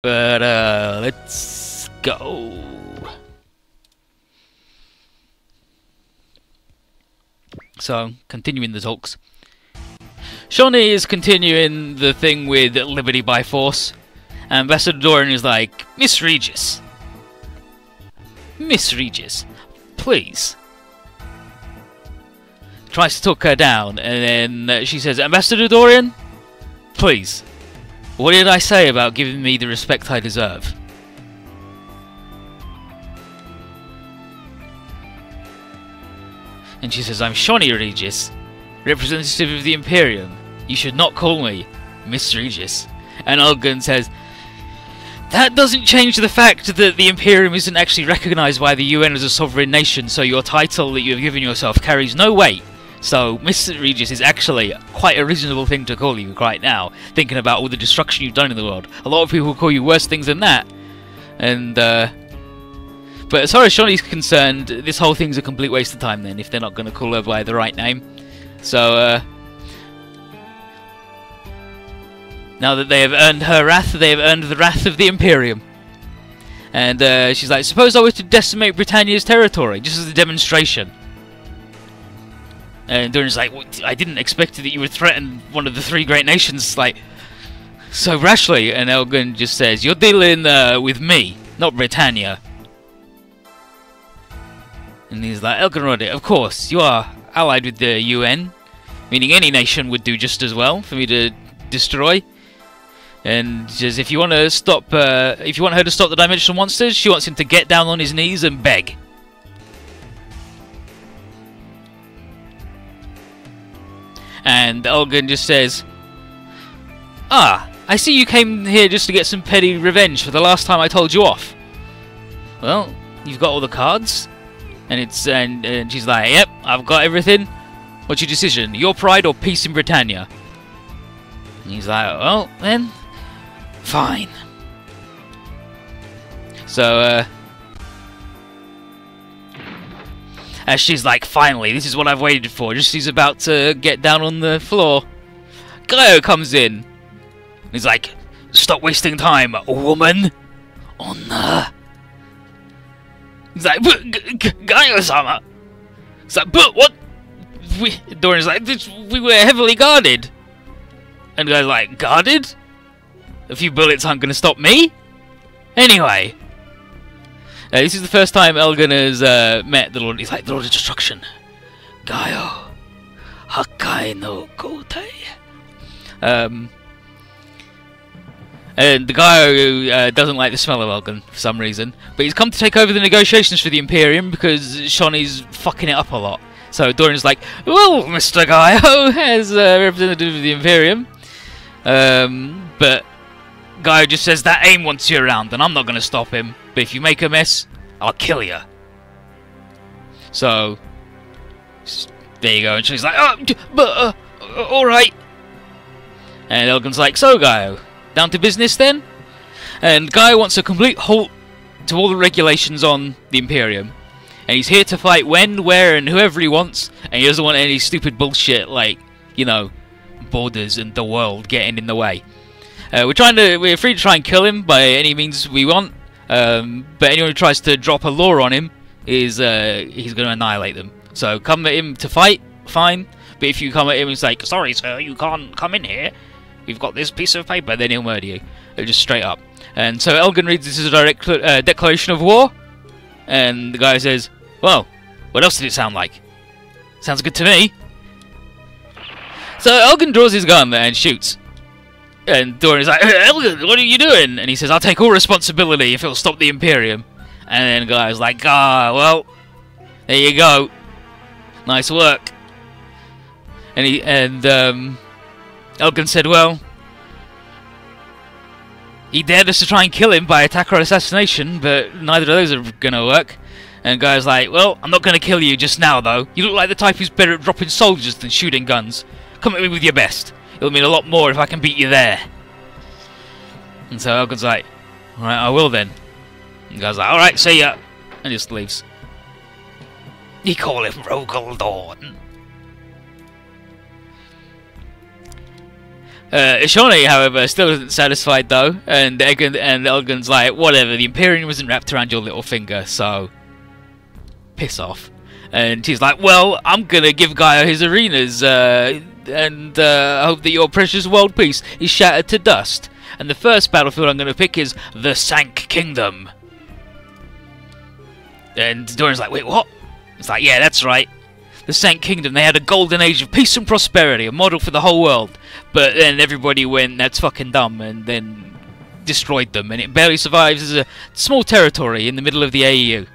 But let's go. So, continuing the talks. Shawnee is continuing the thing with Liberty by Force. And Ambassador Dorian is like, Miss Regis, please. Tries to talk her down, and then she says, Ambassador Dorian, please. What did I say about giving me the respect I deserve? And she says, I'm Shawnee Regis, representative of the Imperium. You should not call me Miss Regis. And Olgan says, that doesn't change the fact that the Imperium isn't actually recognised by the UN as a sovereign nation, so your title that you have given yourself carries no weight. So, Miss Regis is actually quite a reasonable thing to call you right now, thinking about all the destruction you've done in the world. A lot of people call you worse things than that. And, but as far as Shawnee's concerned, this whole thing's a complete waste of time then, if they're not going to call her by the right name. So, now that they have earned her wrath, they have earned the wrath of the Imperium. And she's like, suppose I were to decimate Britannia's territory, just as a demonstration. And Dorian's like, I didn't expect that you would threaten one of the three great nations, like, so rashly. And Elgin just says, you're dealing with me, not Britannia. And he's like, Elgin Roddy, of course, you are allied with the UN, meaning any nation would do just as well for me to destroy. And just if you want to stop, if you want her to stop the dimensional monsters, she wants him to get down on his knees and beg. And Olgan just says, ah, I see you came here just to get some petty revenge for the last time I told you off. Well, you've got all the cards. And it's and she's like, yep, I've got everything. What's your decision? Your pride or peace in Britannia? And he's like, well, then, fine. So, as she's like, finally, this is what I've waited for. Just as he's about to get down on the floor, Gaio comes in. He's like, stop wasting time, woman. Honor. He's like, but Gaio-sama. He's like, but what? Dorian's like, we were heavily guarded. And the guy's like, guarded? A few bullets aren't going to stop me? Anyway. This is the first time Elgin has met the Lord. He's like, the Lord of Destruction. Gaio. Hakai no Koutai. And the guy who doesn't like the smell of Elgin for some reason. But he's come to take over the negotiations for the Imperium because Shawnee's fucking it up a lot. So Dorian's like, well, Mr. Gaio, as representative of the Imperium. But Gaio just says that AIM wants you around and I'm not going to stop him. But if you make a mess, I'll kill you. So, there you go. And she's like, oh, but, alright. And Elgin's like, so Gaio, down to business then? And Gaio wants a complete halt to all the regulations on the Imperium. And he's here to fight when, where, and whoever he wants. And he doesn't want any stupid bullshit like, you know, borders and the world getting in the way. We're free to try and kill him by any means we want. But anyone who tries to drop a law on him is he's going to annihilate them. So come at him to fight, fine. But if you come at him and it's like, sorry sir, you can't come in here. We've got this piece of paper, then he'll murder you. Just straight up. And so Elgin reads this as a direct declaration of war. And the guy says, well, what else did it sound like? Sounds good to me. So Elgin draws his gun and shoots. And Dorian's like, Elgin, what are you doing? And he says, I'll take all responsibility if it'll stop the Imperium. And then the guy's like, ah, well, there you go. Nice work. And Elgin said, well, he dared us to try and kill him by attack or assassination, but neither of those are going to work. And the guy's like, well, I'm not going to kill you just now, though. You look like the type who's better at dropping soldiers than shooting guns. Come at me with your best. It'll mean a lot more if I can beat you there. And so Elgin's like, alright, I will then. And the guy's like, alright, see ya. And just leaves. You call him Rogel Dawn. Shawnee, however, still isn't satisfied though, and Elgin's like, whatever, the Imperium isn't wrapped around your little finger, so piss off. And he's like, well, I'm gonna give Gaia his arenas, and hope that your precious world peace is shattered to dust. And the first battlefield I'm gonna pick is the Sank Kingdom. And Dorian's like, wait, what? It's like, yeah, that's right. The Sank Kingdom, they had a golden age of peace and prosperity, a model for the whole world. But then everybody went, that's fucking dumb, and then destroyed them. And it barely survives as a small territory in the middle of the AEU.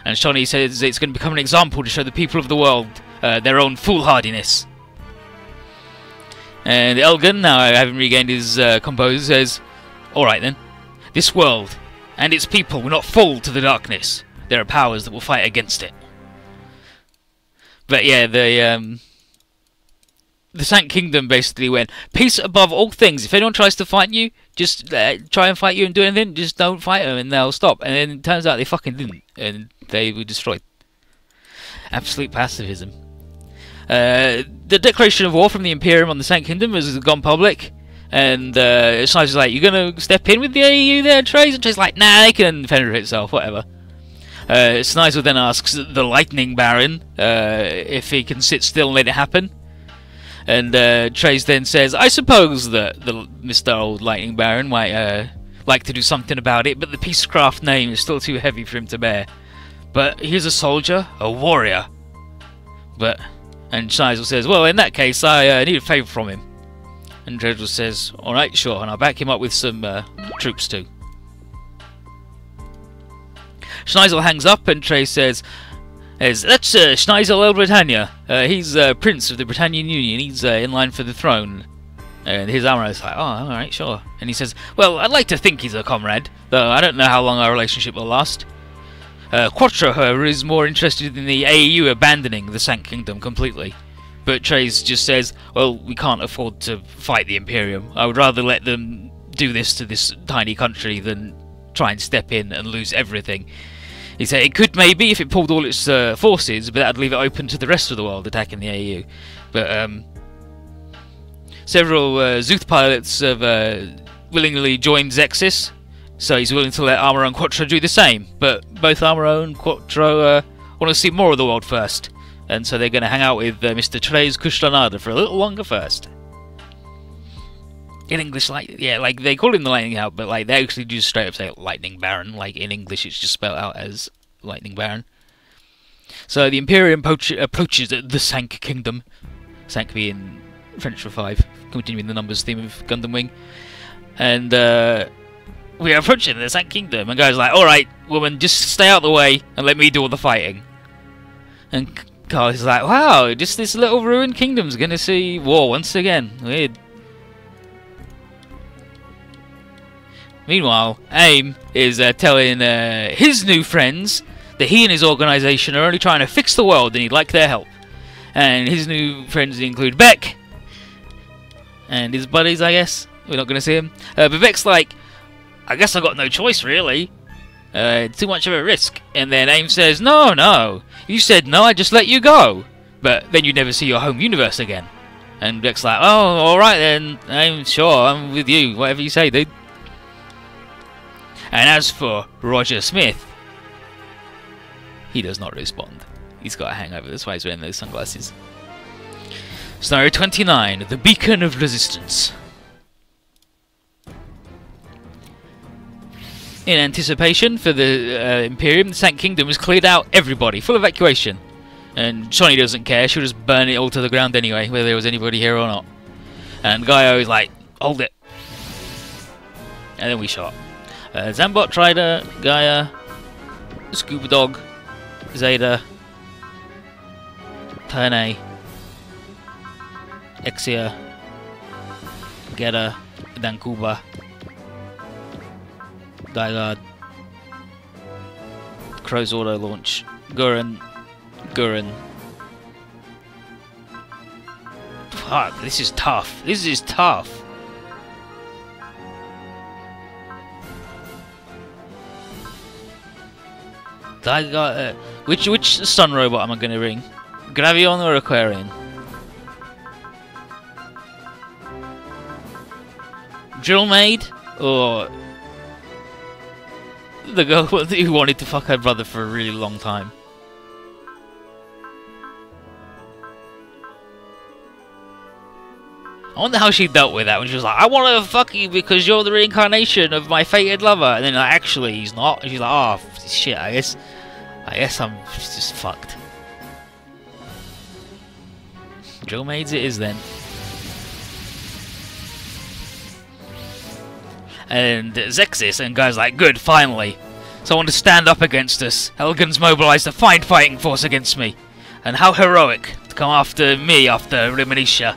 And Shawnee says it's going to become an example to show the people of the world their own foolhardiness. And Elgin, now having regained his composure, says, alright then, this world and its people will not fall to the darkness. There are powers that will fight against it. But yeah, the Sank Kingdom basically went, peace above all things. If anyone tries to fight you, just try and fight you and do anything, just don't fight them and they'll stop. And then it turns out they fucking didn't, and they were destroyed. Absolute pacifism. The declaration of war from the Imperium on the Sank Kingdom has gone public, and Schneider's like, you gonna step in with the AEU there, Trace? And Trace's like, nah, they can fend for itself, whatever. Snizel then asks the Lightning Baron if he can sit still and let it happen. And Trace then says, I suppose that the Mr. Old Lightning Baron might like to do something about it, but the Peacecraft name is still too heavy for him to bear. But he's a soldier, a warrior. And Snizel says, well, in that case, I need a favour from him. And Dredgel says, alright, sure, and I'll back him up with some troops too. Schneisel hangs up, and Trace says, that's Schneisel El Britannia. He's Prince of the Britannian Union. He's in line for the throne. And his Amro's like, oh, alright, sure. And he says, well, I'd like to think he's a comrade, though I don't know how long our relationship will last. Quattro, however, is more interested in the AEU abandoning the Sank Kingdom completely. But Trace just says, well, we can't afford to fight the Imperium. I would rather let them do this to this tiny country than try and step in and lose everything. He said it could maybe if it pulled all its forces, but that'd leave it open to the rest of the world attacking the AEU. But several Zuth pilots have willingly joined Zexis, so he's willing to let Amuro and Quattro do the same. But both Amuro and Quattro want to see more of the world first, and so they're going to hang out with Mr. Therese Kushlanada for a little longer first. In English, like, yeah, like, they call him the Lightning Out, but, like, they actually just straight up say Lightning Baron. Like, in English, it's just spelled out as Lightning Baron. So, the Imperium approaches the Sank Kingdom. Sank being French for 5, continuing the numbers theme of Gundam Wing. And, we are approaching the Sank Kingdom, and Guy's like, alright, woman, just stay out of the way, and let me do all the fighting. And Carl's like, wow, just this little ruined kingdom's gonna see war once again. Weird. Meanwhile, AIM is telling his new friends that he and his organisation are only trying to fix the world and he'd like their help. And his new friends include Beck and his buddies, I guess. We're not going to see him. But Beck's like, I guess I got no choice, really. Too much of a risk. And then AIM says, no, no. You said no, I just let you go. But then you'd never see your home universe again. And Beck's like, oh, alright then. AIM, sure, I'm with you. Whatever you say, dude. And as for Roger Smith, he does not respond. He's got a hangover, that's why he's wearing those sunglasses. Scenario 29, the Beacon of Resistance. In anticipation for the Imperium, the Sank Kingdom has cleared out everybody, full evacuation. And Shawnee doesn't care, she'll just burn it all to the ground anyway, whether there was anybody here or not. And Gaio is like, hold it. And then we shot. Zambot, Trider, Gaia, Scuba Dog, Zeta, Tane, Exia, Geta, Dankuba, Daigard, Crow's Auto Launch, Gurren. Fuck, this is tough. This is tough. I got which sun robot am I going to bring? Gravion or Aquarian? drill maid or the girl who wanted to fuck her brother for a really long time? I wonder how she dealt with that when she was like, I want to fuck you because you're the reincarnation of my fated lover. And then like, actually he's not. And she's like, oh shit, I guess I'm just fucked. Drill maids it is then. And Zexis and guys like, good, finally. Someone to stand up against us. Helgen's mobilized a fine fighting force against me. And how heroic to come after me after Riminicia.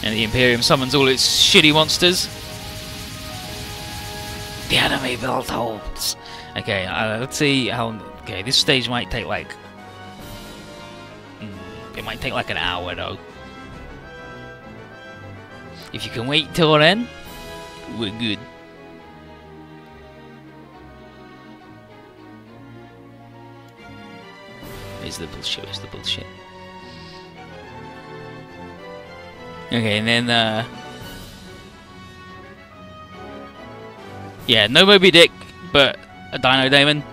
And the Imperium summons all its shitty monsters. The enemy built holds. Okay, let's see how... Okay, this stage might take like... it might take like an hour though. If you can wait till then, we're good. It's the bullshit, it's the bullshit. Okay, and then, yeah, no Moby Dick, but a Dino Daemon.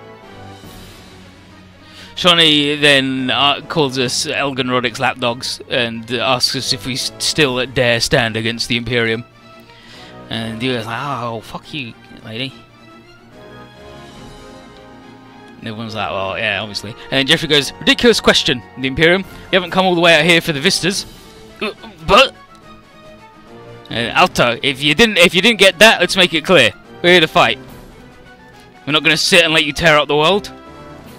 Shawnee then calls us Elgin Roddick's lapdogs and asks us if we still dare stand against the Imperium. And Yuga's like, oh, fuck you, lady. And everyone's like, well, yeah, obviously. And then Jeffrey goes, ridiculous question, the Imperium. You haven't come all the way out here for the vistas. But... Alto, if you didn't get that, let's make it clear. We're here to fight. We're not going to sit and let you tear up the world.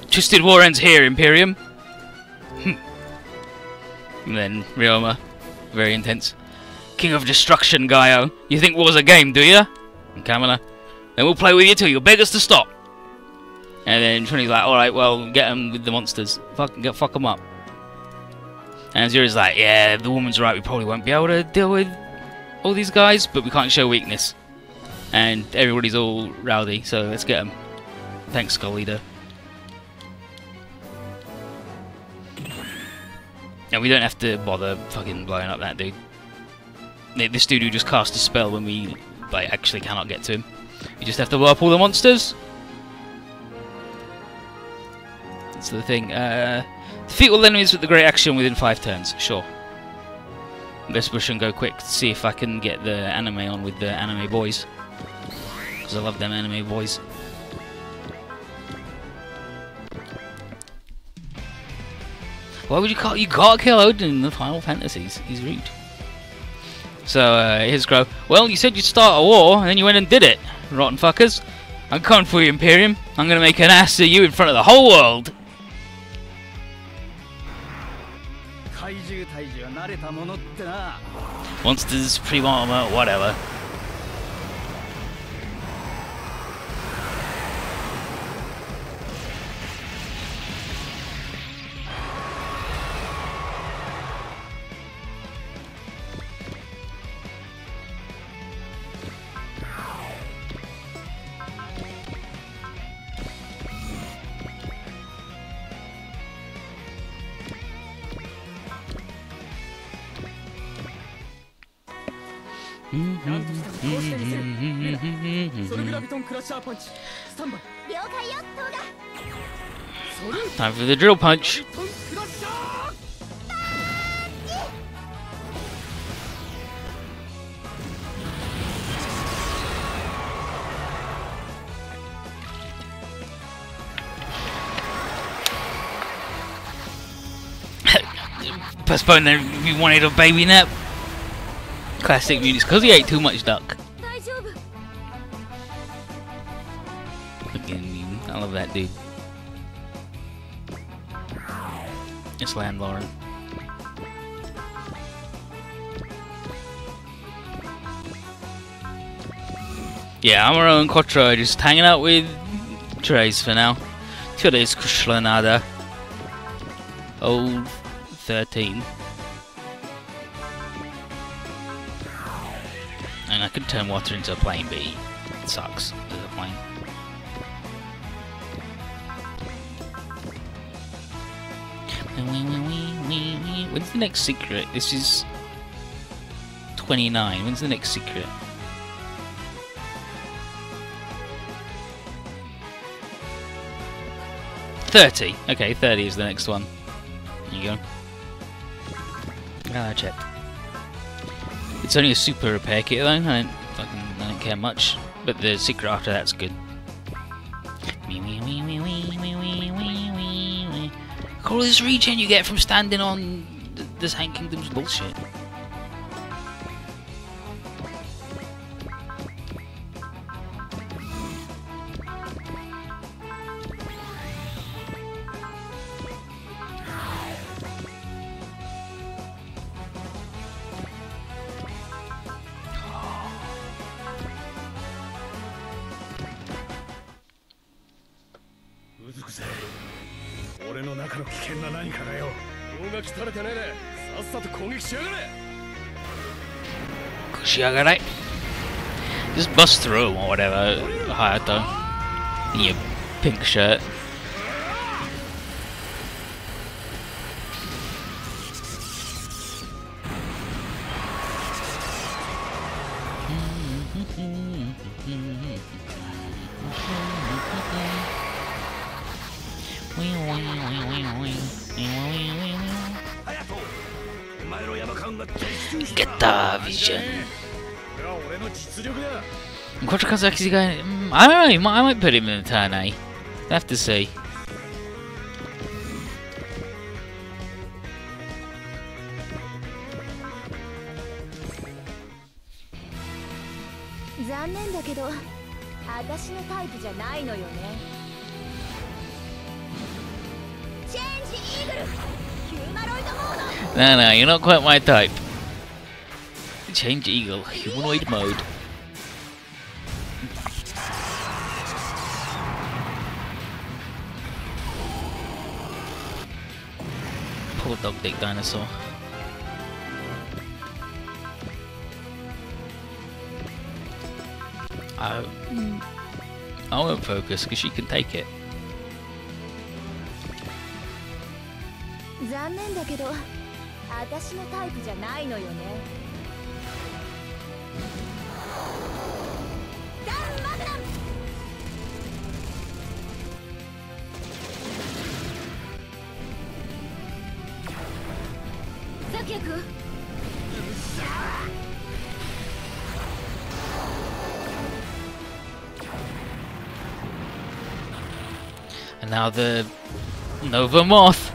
Twisted war ends here, Imperium. And then Ryoma, very intense. King of Destruction, Gaio. You think war's a game, do you? And Kamala, then we'll play with you till you beg us to stop. And then Trini's like, alright, well, get them with the monsters. Fuck them up. And Zira's like, yeah, the woman's right, we probably won't be able to deal with all these guys, but we can't show weakness. And everybody's all rowdy, so let's get them. Thanks, Skull Leader. And we don't have to bother fucking blowing up that dude. This dude who just cast a spell when we like actually cannot get to him. We just have to blow up all the monsters. That's the thing. Defeat all enemies with the great action within 5 turns. Sure. Let's push and go quick to see if I can get the anime on with the anime boys. Because I love them anime boys. Why would you call... You gotta kill Odin in the Final Fantasies. He's rude. So, here's Crow. Well, you said you'd start a war, and then you went and did it. Rotten fuckers. I'm coming for you, Imperium. I'm gonna make an ass of you in front of the whole world. Monsters, pre-armor, whatever. Time for the drill punch. Postpone the we wanted a baby nap. Classic mutants, because he ate too much duck. Fucking, I love that dude. It's land, Lauren. Yeah, Amaro and Quattro are just hanging out with Trace for now. Today's Kushlanada. Old 13. And I could turn water into a plane, but it sucks as a plane. When's the next secret? This is 29. When's the next secret? $30. Okay, 30 is the next one. There you go. Ah, checked. It's only a super repair kit though. I don't care much. But the secret after that's good. All this regen you get from standing on this Hank Kingdom's bullshit. Just bust through him or whatever, Hayato. In your pink shirt. Get the vision. Quattro Kazaki's going. I don't know. I might put him in the turn A. I have to see. No, you're not quite my type. Change Eagle, humanoid mode. Poor dog dick dinosaur. I won't focus because she can take it. And now the Nova Moth.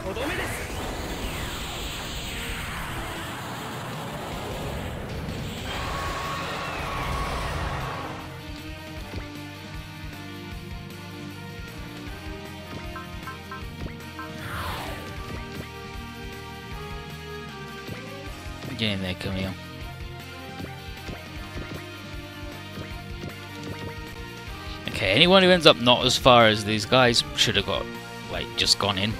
Get in there, Camille. Okay, anyone who ends up not as far as these guys should have got, like, just gone in.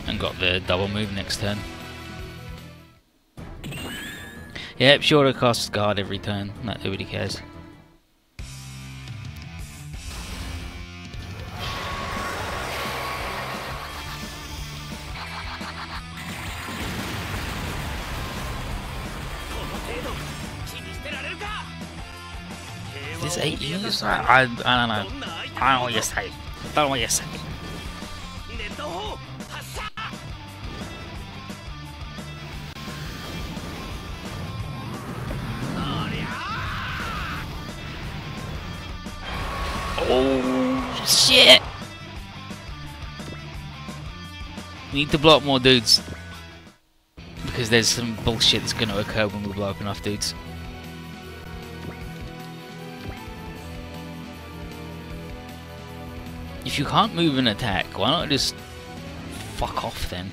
And got the double move next turn. Yep, sure it costs guard every turn. Nobody cares. Is this 8 years? I don't know. I don't know what you say. I don't know what you say. Oh shit! We need to blow up more dudes because there's some bullshit that's going to occur when we blow up enough dudes. If you can't move and attack, why not just fuck off then?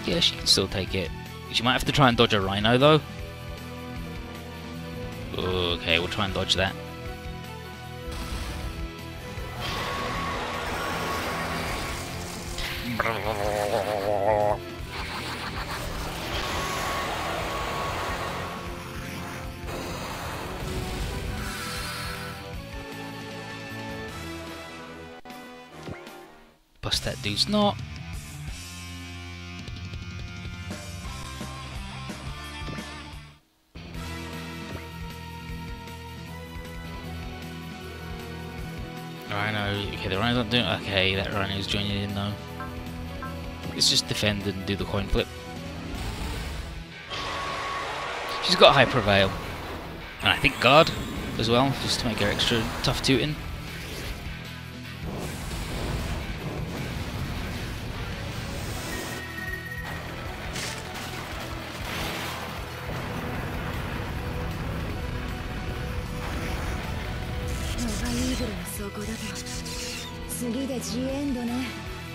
Yeah, she can still take it. She might have to try and dodge a rhino though. Okay, we'll try and dodge that. Bust that dude's knot. Rhino, okay, the rhino's not doing. Okay, that rhino's joining in though. Let's just defend and do the coin flip. She's got high prevail, and I think guard as well, just to make her extra tough tooting.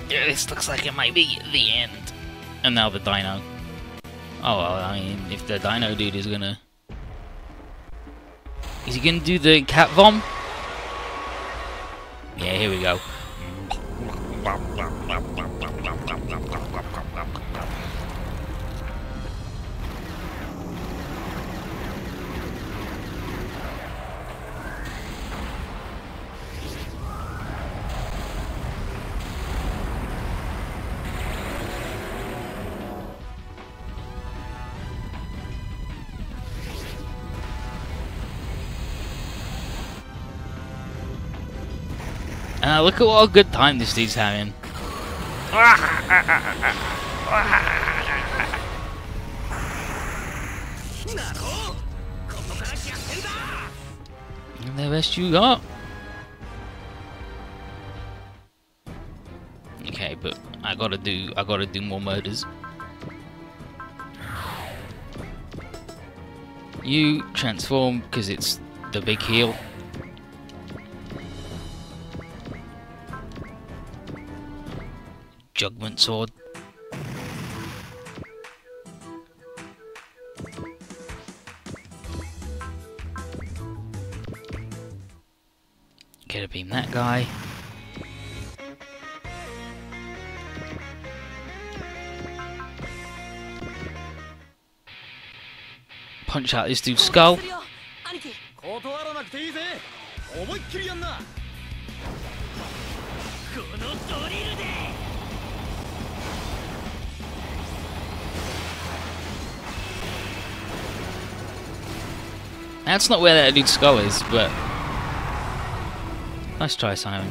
Yeah, this looks like it might be the end. And now the dino. Oh well, I mean, if the dino dude is gonna... Is he gonna do the cat vom? Yeah, here we go. Look at what a good time this dude's having. The best you got. Okay, but I gotta do more murders. You transform because it's the big heal. Judgment sword. Get a beam that guy. Punch out this dude's skull. That's not where that dude's skull is, but nice try, Simon.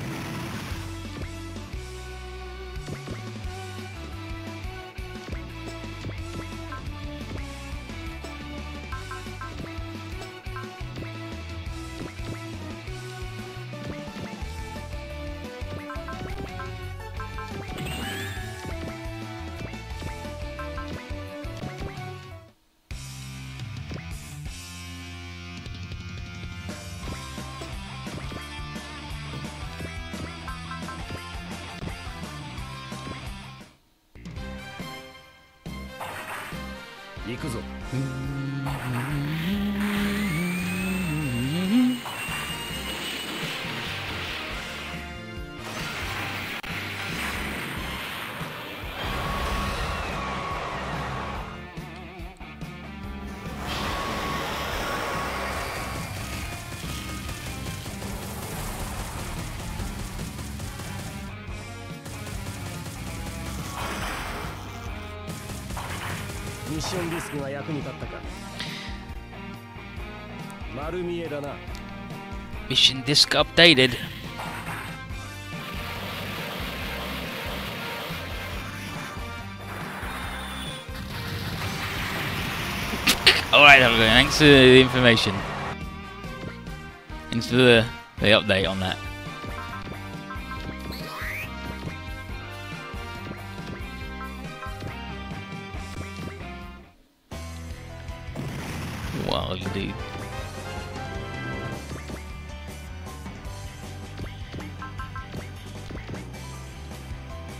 Mission disc updated. Alright, thanks for the information. Thanks for the update on that. Wow, dude.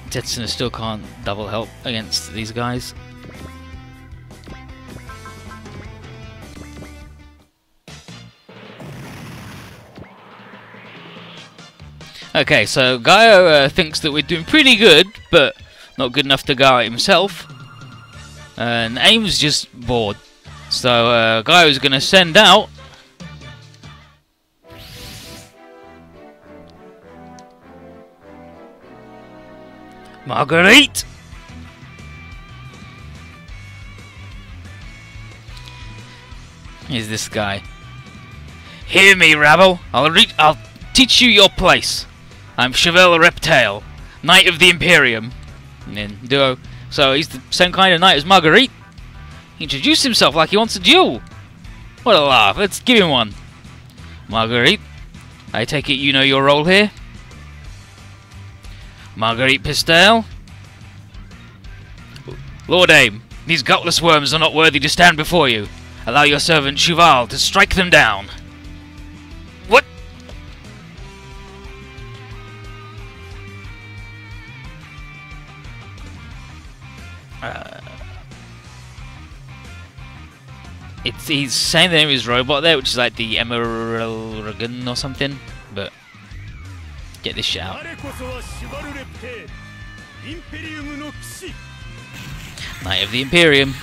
Tetsuno still can't double help against these guys. Okay, so Gaio thinks that we're doing pretty good, but not good enough to go out himself. And Aim's just bored. So Gaio's going to send out Marguerite! Here's this guy. Hear me, rabble! I'll teach you your place. I'm Chevelle Reptile, Knight of the Imperium. And then Duo. So he's the same kind of knight as Marguerite. He introduced himself like he wants a duel. What a laugh. Let's give him one. Marguerite, I take it you know your role here? Marguerite Pistel? Lord Aim, these gutless worms are not worthy to stand before you. Allow your servant Cheval to strike them down. What? He's saying the name of his robot there, which is like the Emeraldragon or something, but get this shit out. Knight of the Imperium.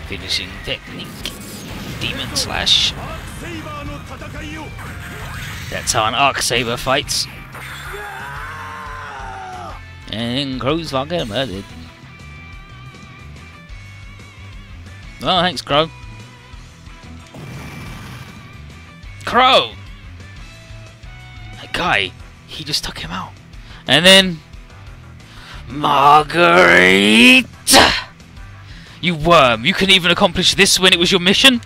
Finishing technique. Demon Slash. That's how an Arc Saber fights. And Crow's fucking murdered. Well, thanks, Crow. Crow! That guy, he just took him out. And then... Marguerite! You worm, you couldn't even accomplish this when it was your mission?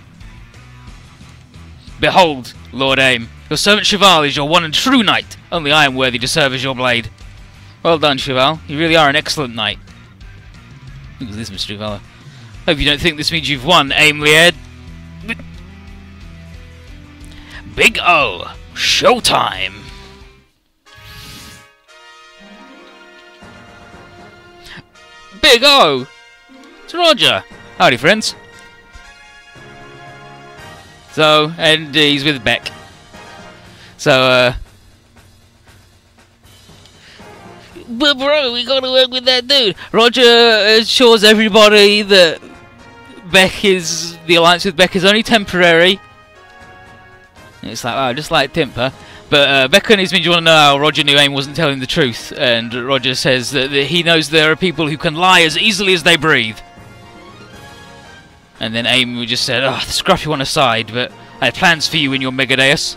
Behold, Lord Aim, your servant Cheval is your one and true knight. Only I am worthy to serve as your blade. Well done, Cheval. You really are an excellent knight. Look at this mystery fellow. Hope you don't think this means you've won, Aim Lied. Big O, showtime. Big O! It's Roger! Howdy, friends. So, and he's with Beck. So, but bro, we gotta work with that dude. Roger assures everybody that the alliance with Beck is only temporary. And it's like, oh, just like Timper. But Becca and his minions want to know how Roger knew Aim wasn't telling the truth. And Roger says that he knows there are people who can lie as easily as they breathe. And then Aim just said, oh, the scruffy one aside, but I have plans for you in your Megadeus.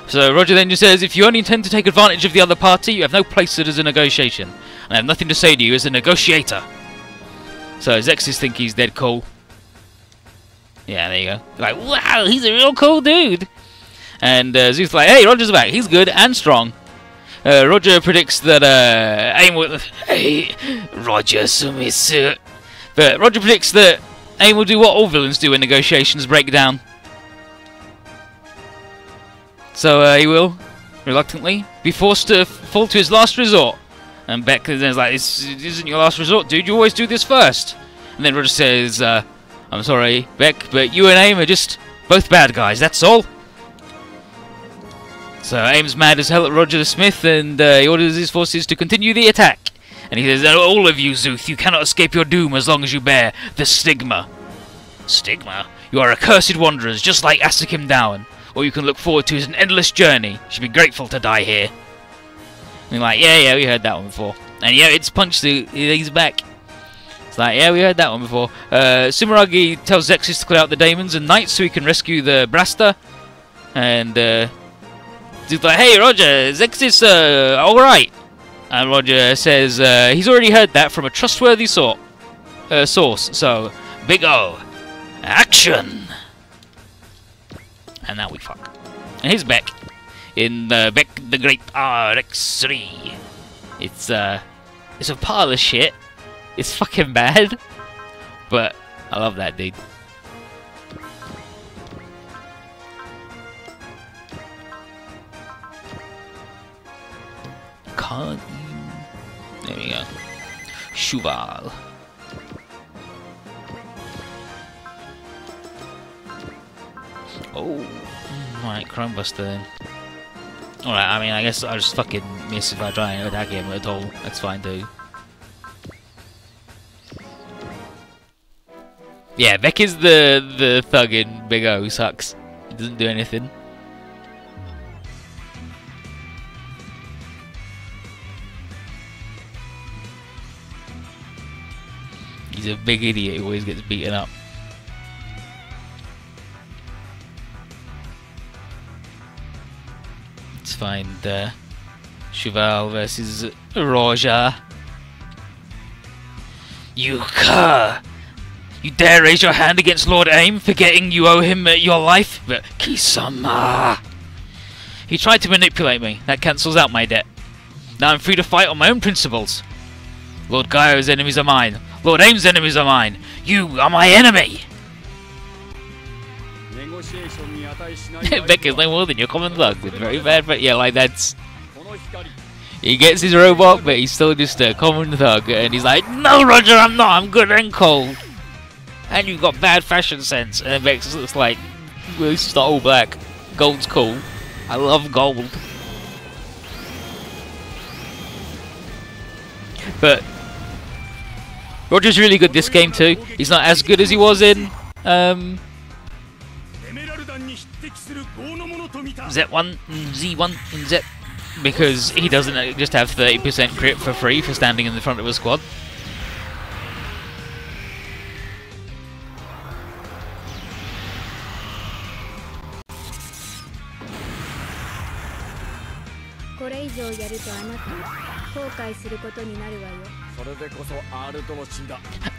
So Roger then just says, if you only intend to take advantage of the other party, you have no place as a negotiation. And I have nothing to say to you as a negotiator. So Zexis think he's dead cool. Yeah, there you go. Like, wow, he's a real cool dude. And Zeus like, hey, Roger's back. He's good and strong. Roger predicts that Aim will... Hey, Roger Sumisu. But Roger predicts that Aim will do what all villains do when negotiations break down. So he will, reluctantly, be forced to fall to his last resort. And Beck is like, this isn't your last resort, dude. You always do this first. And then Roger says, I'm sorry, Beck, but you and Aim are just both bad guys, that's all. So Aim's mad as hell at Roger the Smith, and he orders his forces to continue the attack. And he says, all of you, Zuth, you cannot escape your doom as long as you bear the stigma. Stigma? You are accursed wanderers, just like Asukim Dowan. All you can look forward to is an endless journey. You should be grateful to die here. And you're like, yeah, we heard that one before. And yeah, it's Punch Suit, he's back. It's like, yeah, we heard that one before. Sumeragi tells Zexis to clear out the daemons and knights so he can rescue the Brasta. And he's like, hey, Roger, Zexis, alright. And Roger says he's already heard that from a trustworthy source. So, Big O, action! And now we fuck. And here's Beck. In the Beck the Great RX3. It's a pile of shit. It's fucking bad. But I love that dude. Can't you? There we go. Cheval. Oh, right, Chrome Buster then. Alright, I mean, I guess I'll just fucking miss if I try and attack him at all. That's fine too. Yeah, Beck is the thug in Big O who sucks. He doesn't do anything. He's a big idiot who always gets beaten up. Let's find Cheval versus Roja. You cur! You dare raise your hand against Lord Aim, forgetting you owe him your life? But Kisama! He tried to manipulate me. That cancels out my debt. Now I'm free to fight on my own principles. Lord Gaio's enemies are mine. Lord Aim's enemies are mine. You are my enemy! Beck is no more than your common thug with very bad, but yeah, like that's... He gets his robot, but he's still just a common thug, and he's like, no, Roger, I'm not. I'm good and cold. And you've got bad fashion sense. And Beck's looks like, well, this is not all black. Gold's cool. I love gold. But Roger's really good this game too. He's not as good as he was in Z1, Z1 and Z, because he doesn't just have 30% crit for free for standing in the front of a squad.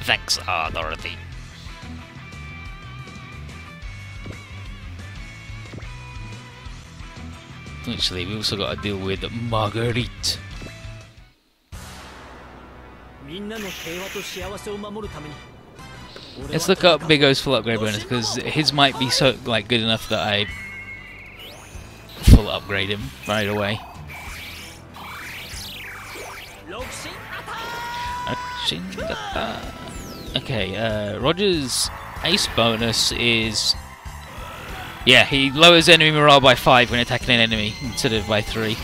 Thanks, Dorothy. Actually, we also got to deal with Marguerite. Let's look up Big O's full upgrade bonus, because his might be so like good enough that I full upgrade him right away. Okay, Roger's ace bonus is... Yeah, he lowers enemy morale by 5 when attacking an enemy, instead of by 3.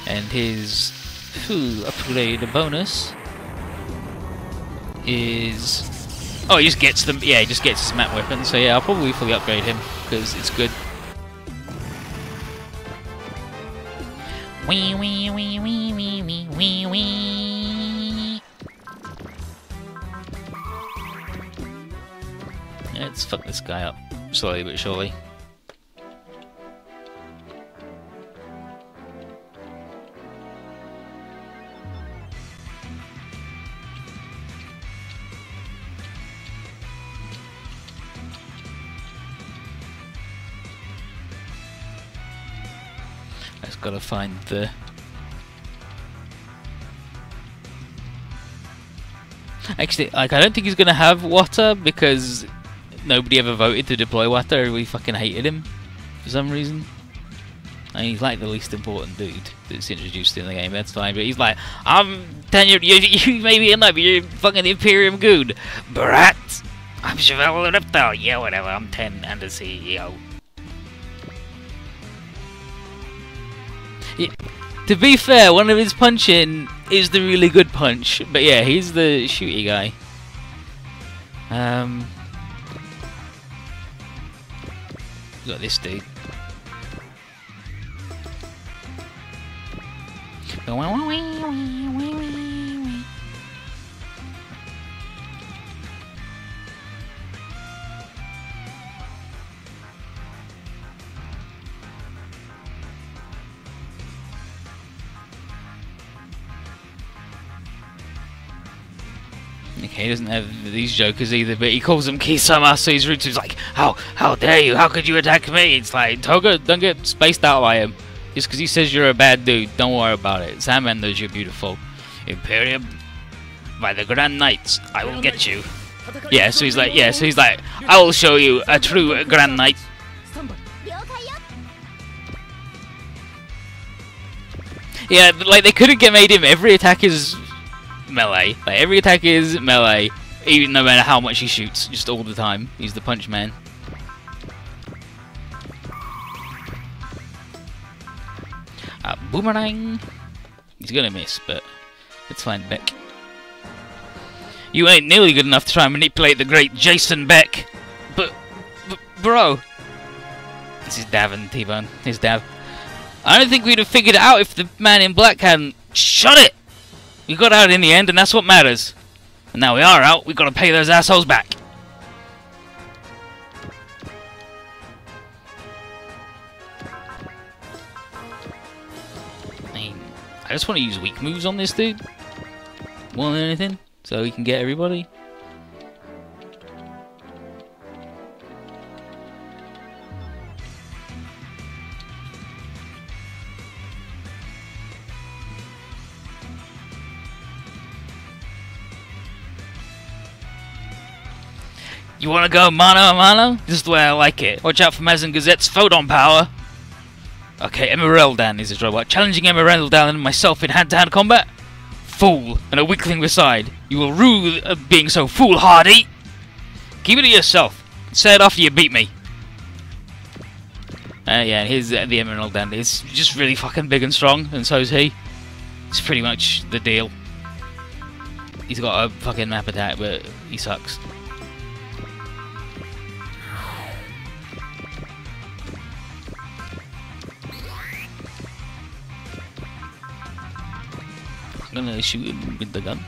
And his full upgrade bonus is... Oh, he just gets them. Yeah, he just gets his mat weapon. So yeah, I'll probably fully upgrade him, because it's good. Wee wee wee wee wee wee wee wee. Let's fuck this guy up, slowly but surely. I've got to find the... Actually, like, I don't think he's going to have Wata, because nobody ever voted to deploy Wata. Everybody fucking hated him for some reason. I mean, he's like the least important dude that's introduced in the game, that's fine, but he's like, I'm tenured, you may be in love, you're fucking Imperium Goon. Brat! I'm Chevelle the Reptile, yeah, whatever, I'm 10 and the CEO. Yeah, to be fair, one of his punching is the really good punch, but yeah, he's the shooty guy. Got this dude. Okay, He doesn't have these jokers either, but he calls them Kisama, so he's rude to him. He's like, how dare you? How could you attack me? It's like, Toga, don't get spaced out by him. Just because he says you're a bad dude, don't worry about it. Sandman knows you're beautiful. Imperium, by the Grand Knights, I will get you. Yeah, so he's like, I will show you a true Grand Knight. Yeah, but like they couldn't get made him. Every attack is melee. Like every attack is melee, even no matter how much he shoots, just all the time. He's the punch man. Boomerang. He's gonna miss, but it's fine, Beck. You ain't nearly good enough to try and manipulate the great Jason Beck. But bro. This is Dav and T-Bone. Here's Dav. I don't think we'd have figured it out if the man in black hadn't shut it. We got out in the end, and that's what matters. And now we are out, we've got to pay those assholes back. I just want to use weak moves on this dude. More than anything. So we can get everybody. You wanna go mano a mano? This is the way I like it. Watch out for Mazen Gazette's photon power. Okay, Emeraldan is his robot. Challenging Emeraldan and myself in hand-to-hand combat? Fool, and a weakling beside. You will rue being so foolhardy. Keep it to yourself. Say it after you beat me. Yeah, here's the Emeraldan. He's just really fucking big and strong, and so is he. It's pretty much the deal. He's got a fucking map attack, but he sucks. I'm gonna shoot him with the gun.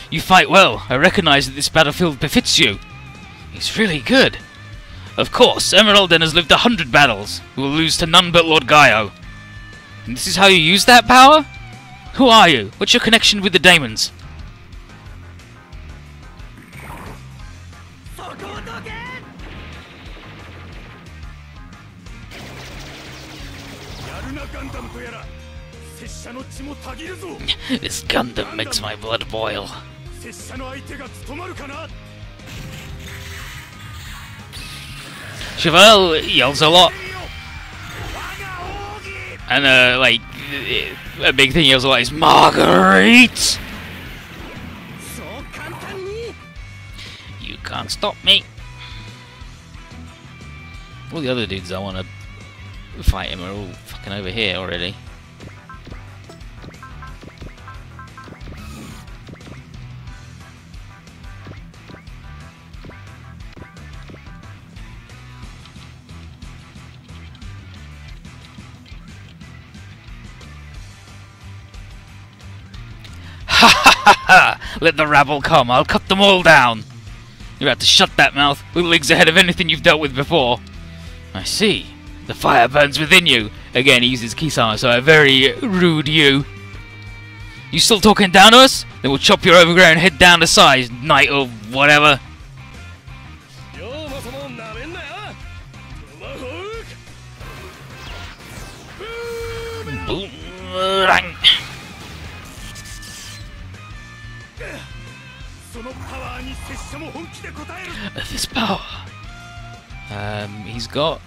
You fight well. I recognize that this battlefield befits you. He's really good. Of course, Emeraldan has lived 100 battles. We will lose to none but Lord Gaio. And this is how you use that power? Who are you? What's your connection with the daemons? This Gundam makes my blood boil. Chevelle yells a lot. And like, a big thing he yells a lot is Marguerite! You can't stop me. All the other dudes I want to fight him are all fucking over here already. Let the rabble come, I'll cut them all down. You're about to shut that mouth. We're leagues ahead of anything you've dealt with before. I see. The fire burns within you. Again, he uses Kisama, so a very rude you. You still talking down to us? Then we'll chop your overgrown head down to size, knight or whatever. Boomerang. This power. He's got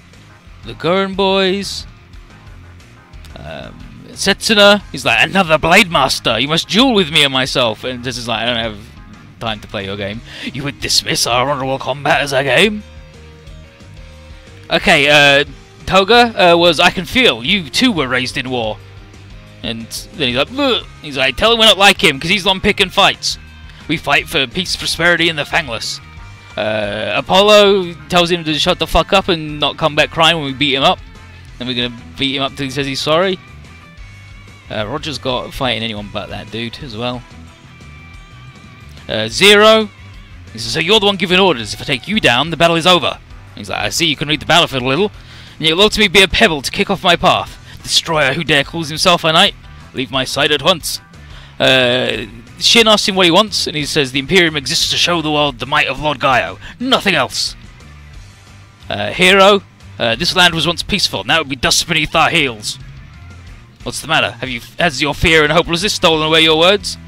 the Goran boys. Setsuna. He's like, another Blade Master. You must duel with me and myself. And this is like, I don't have time to play your game. You would dismiss our honorable combat as a game? Okay, Toga was I can feel. You too were raised in war. And then he's like, bleh. He's like, tell him we're not like him because he's the one picking fights. We fight for peace, prosperity, and the Fangless. Apollo tells him to shut the fuck up and not come back crying when we beat him up. And we're gonna beat him up till he says he's sorry. Roger's got fighting anyone but that dude as well. Zero. He says, so you're the one giving orders. If I take you down, the battle is over. He's like, I see you can read the battlefield a little. And you'll ultimately be a pebble to kick off my path. Destroyer who dare calls himself a knight. Leave my side at once. Shin asks him what he wants, and he says the Imperium exists to show the world the might of Lord Gaio. Nothing else. Hero, this land was once peaceful, now it would be dust beneath our heels. What's the matter? Has your fear and hopelessness stolen away your words?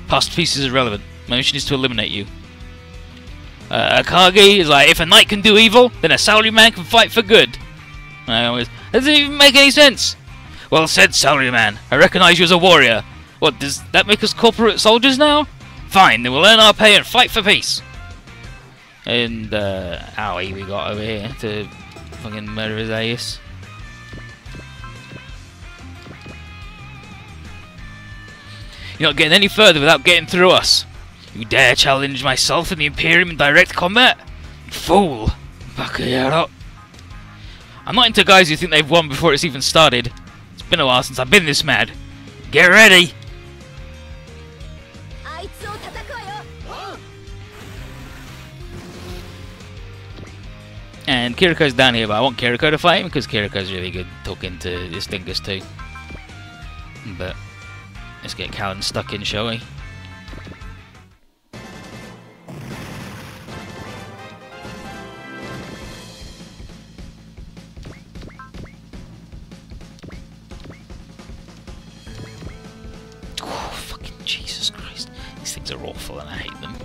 Past peace is irrelevant. My mission is to eliminate you. Akagi is like, if a knight can do evil, then a salaryman can fight for good. Doesn't even make any sense. Well said, salaryman. I recognize you as a warrior. What, does that make us corporate soldiers now? Fine, then we'll earn our pay and fight for peace. And, owie we got over here to fucking murder his ace. You're not getting any further without getting through us. You dare challenge myself and the Imperium in direct combat? Fool! Bakayaro. I'm not into guys who think they've won before it's even started. It's been a while since I've been this mad. Get ready! And Kiriko's down here, but I want Kiriko to fight him because Kiriko's really good talking to this dingus too. But let's get Callan stuck in, shall we? Oh, fucking Jesus Christ. These things are awful and I hate them.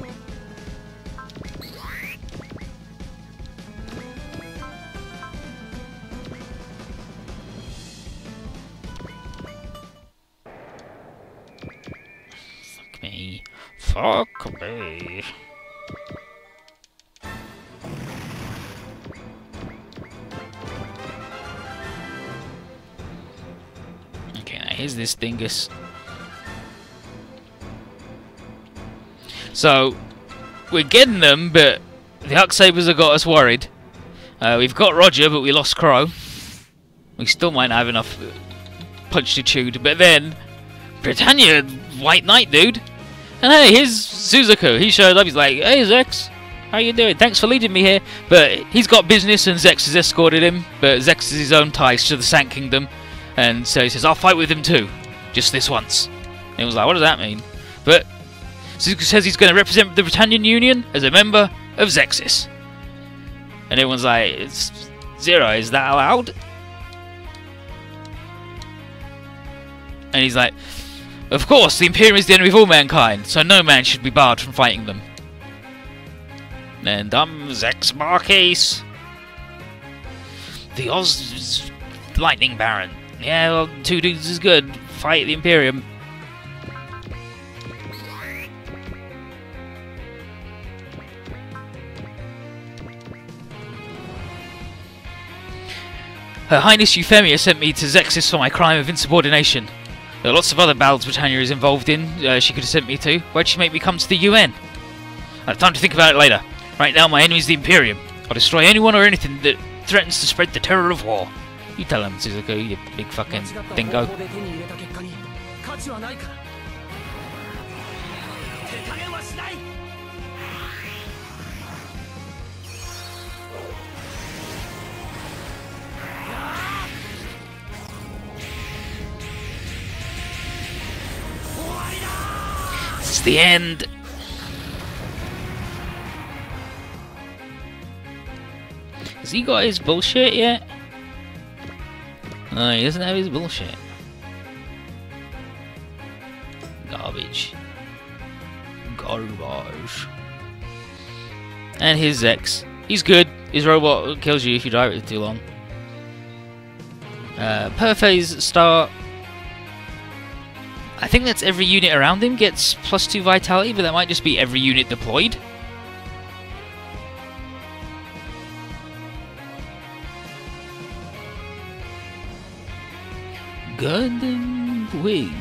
Fuck me. Okay, now here's this dingus. So, we're getting them, but the Hucksabers have got us worried. We've got Roger, but we lost Crow. We still might not have enough punctitude, but then Britannia, White Knight, dude. And hey, here's Suzaku. He showed up. He's like, "Hey, Zex, how you doing? Thanks for leading me here." But he's got business, and Zex has escorted him. But Zex has his own ties to the Sand Kingdom, and so he says, "I'll fight with him too, just this once." And he was like, "What does that mean?" But Suzaku says he's going to represent the Britannian Union as a member of Zexis. And everyone's like, "It's Zero. Is that allowed?" And he's like, "Of course, the Imperium is the enemy of all mankind, so no man should be barred from fighting them." And I'm Zex Marquise. The Oz Lightning Baron. Yeah, well, 2 dudes is good. Fight the Imperium. Her Highness Euphemia sent me to Zexis for my crime of insubordination. There are lots of other battles Britannia is involved in she could have sent me to. Why'd she make me come to the UN? I have time to think about it later. Right now my enemy is the Imperium. I'll destroy anyone or anything that threatens to spread the terror of war. You tell him, Suzaku, you big fucking dingo. It's the end. Has he got his bullshit yet? No, he doesn't have his bullshit. Garbage. Garbage. And his Zex. He's good. His robot kills you if you drive it too long. Per phase start. I think that's every unit around him gets +2 vitality, but that might just be every unit deployed. Gundam Wing.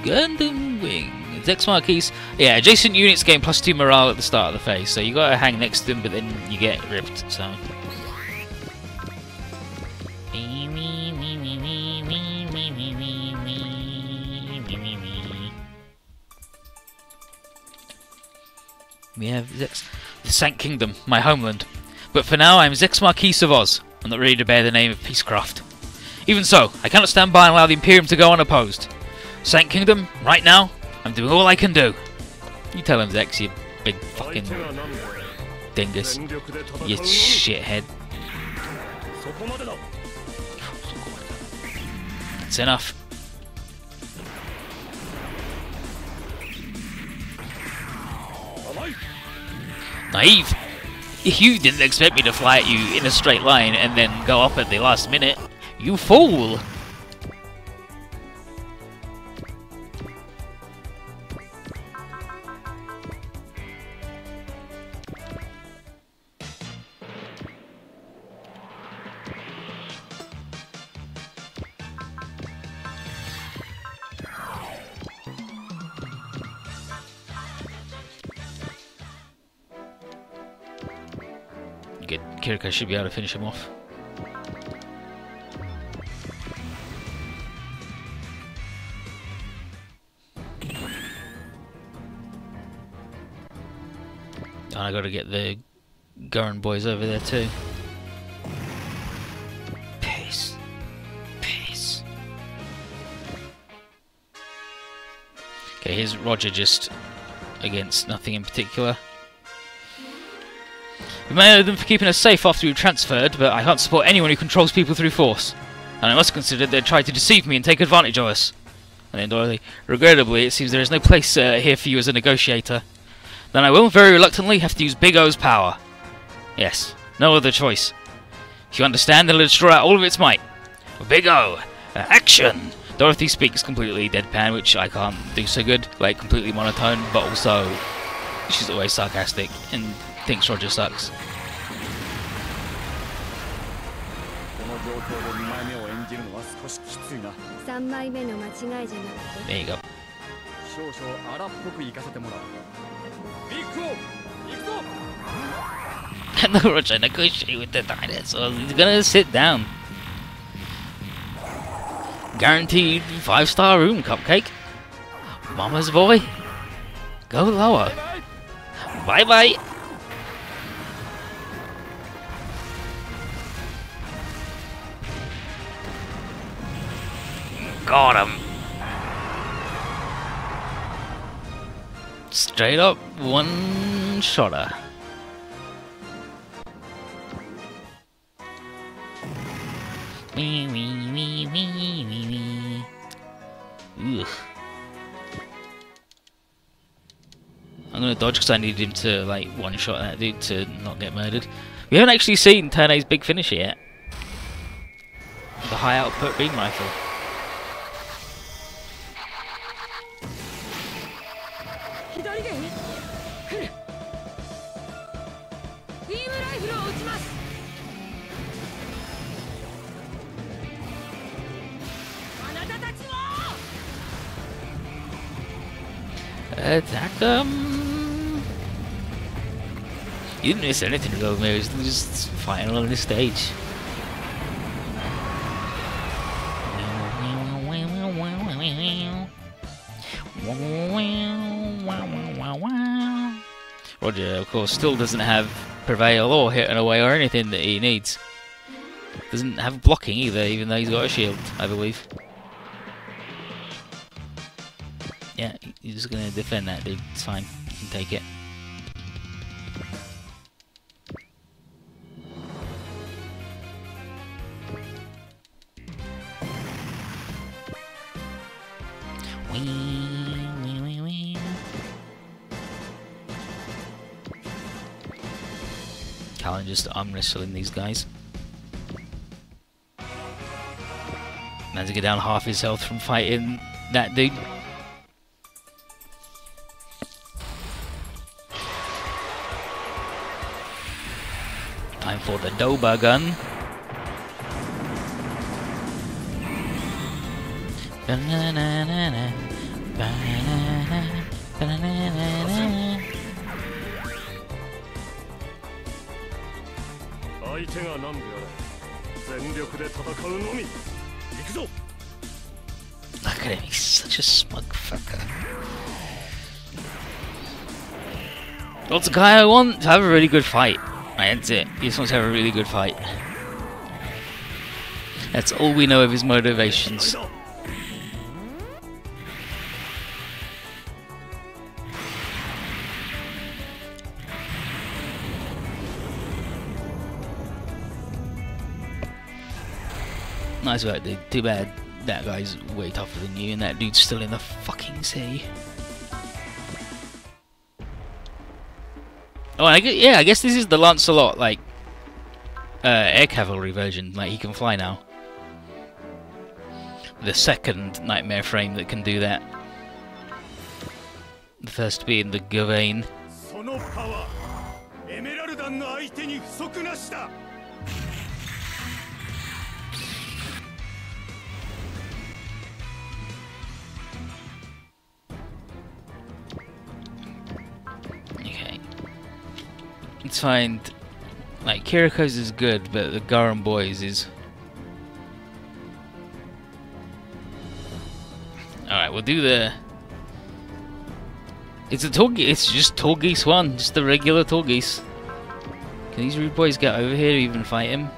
Gundam Wing. Zex Marquise. Yeah, adjacent units gain +2 morale at the start of the phase, so you gotta hang next to them, but then you get ripped, so. We have Zex, the Sand Kingdom, my homeland. But for now, I am Zex Marquise of Oz. I'm not ready to bear the name of Peacecraft. Even so, I cannot stand by and allow the Imperium to go unopposed. Sand Kingdom, right now, I'm doing all I can do. You tell him, Zex, you big fucking dingus. You shithead. That's enough. Naive! You didn't expect me to fly at you in a straight line and then go up at the last minute. You fool! Good. Kiriko should be able to finish him off. And I gotta get the Gurren boys over there too. Peace. Peace. Okay, here's Roger just against nothing in particular. We may owe them for keeping us safe after we were transferred, but I can't support anyone who controls people through force. And I must consider they tried to deceive me and take advantage of us. And then Doily, regrettably, it seems there is no place here for you as a negotiator. Then I will, very reluctantly, have to use Big O's power. Yes, no other choice. If you understand, then it'll destroy out all of its might. Big O! Action! Dorothy speaks completely deadpan, which I can't do so good. Like, completely monotone, but also she's always sarcastic and thinks Roger sucks. There you go. No, Roger, negotiate with the dinosaur. He's gonna sit down. Guaranteed 5-star room, Cupcake. Mama's boy. Go lower. Bye bye. Got him. Straight up one-shotter. Wee wee wee wee wee wee. Ugh. I'm gonna dodge because I need him to like one-shot that dude to not get murdered. We haven't actually seen Ternay's big finisher yet. The high output beam rifle. Attack them! You didn't miss anything to go, Mary. Just fighting along the stage. Roger, of course, still doesn't have Prevail or Hitting Away or anything that he needs. Doesn't have blocking either, even though he's got a shield, I believe. Yeah, he's just gonna defend that dude. It's fine. You can take it. Wee, wee, wee, wee. Callan just arm wrestling these guys. Managed to get down half his health from fighting that dude. Time for the Doba gun. Look at him, he's such a smug fucker. What's the guy I want? To have a really good fight. That's it. He just wants to have a really good fight. That's all we know of his motivations. Nice work, dude. Too bad that guy's way tougher than you, and that dude's still in the fucking sea. Oh, I guess this is the Lancelot, like, air cavalry version. Like, he can fly now. The second Nightmare frame that can do that. The first being the Gawain. Okay. Let's find... Like, Kiriko's is good, but the Garan Boys is... Alright, we'll do the... It's a Torgeese, it's just Torgeese 1, just the regular Torgeese. Can these rude boys get over here to even fight him?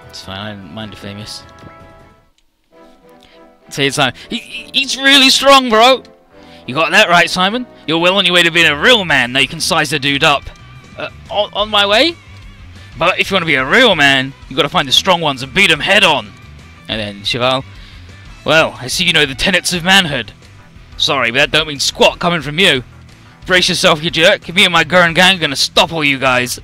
It's fine, I don't mind if they miss. Say it, Simon. He's really strong, bro! You got that right, Simon. You're well on your way to being a real man, now you can size the dude up. On my way? But if you want to be a real man, you got to find the strong ones and beat them head on. And then Cheval, well, I see you know the tenets of manhood. Sorry, but that don't mean squat coming from you. Brace yourself, you jerk. Me and my Gurren gang are gonna stop all you guys.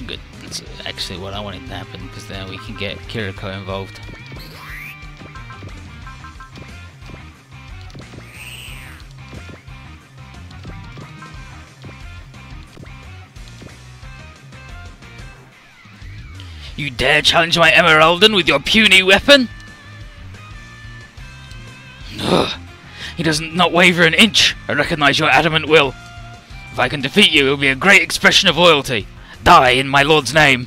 Good. That's actually what I wanted to happen, because now we can get Kiriko involved. You dare challenge my Emeralden with your puny weapon? Ugh. He doesn't not waver an inch. I recognize your adamant will. If I can defeat you, it will be a great expression of loyalty. Die in my lord's name.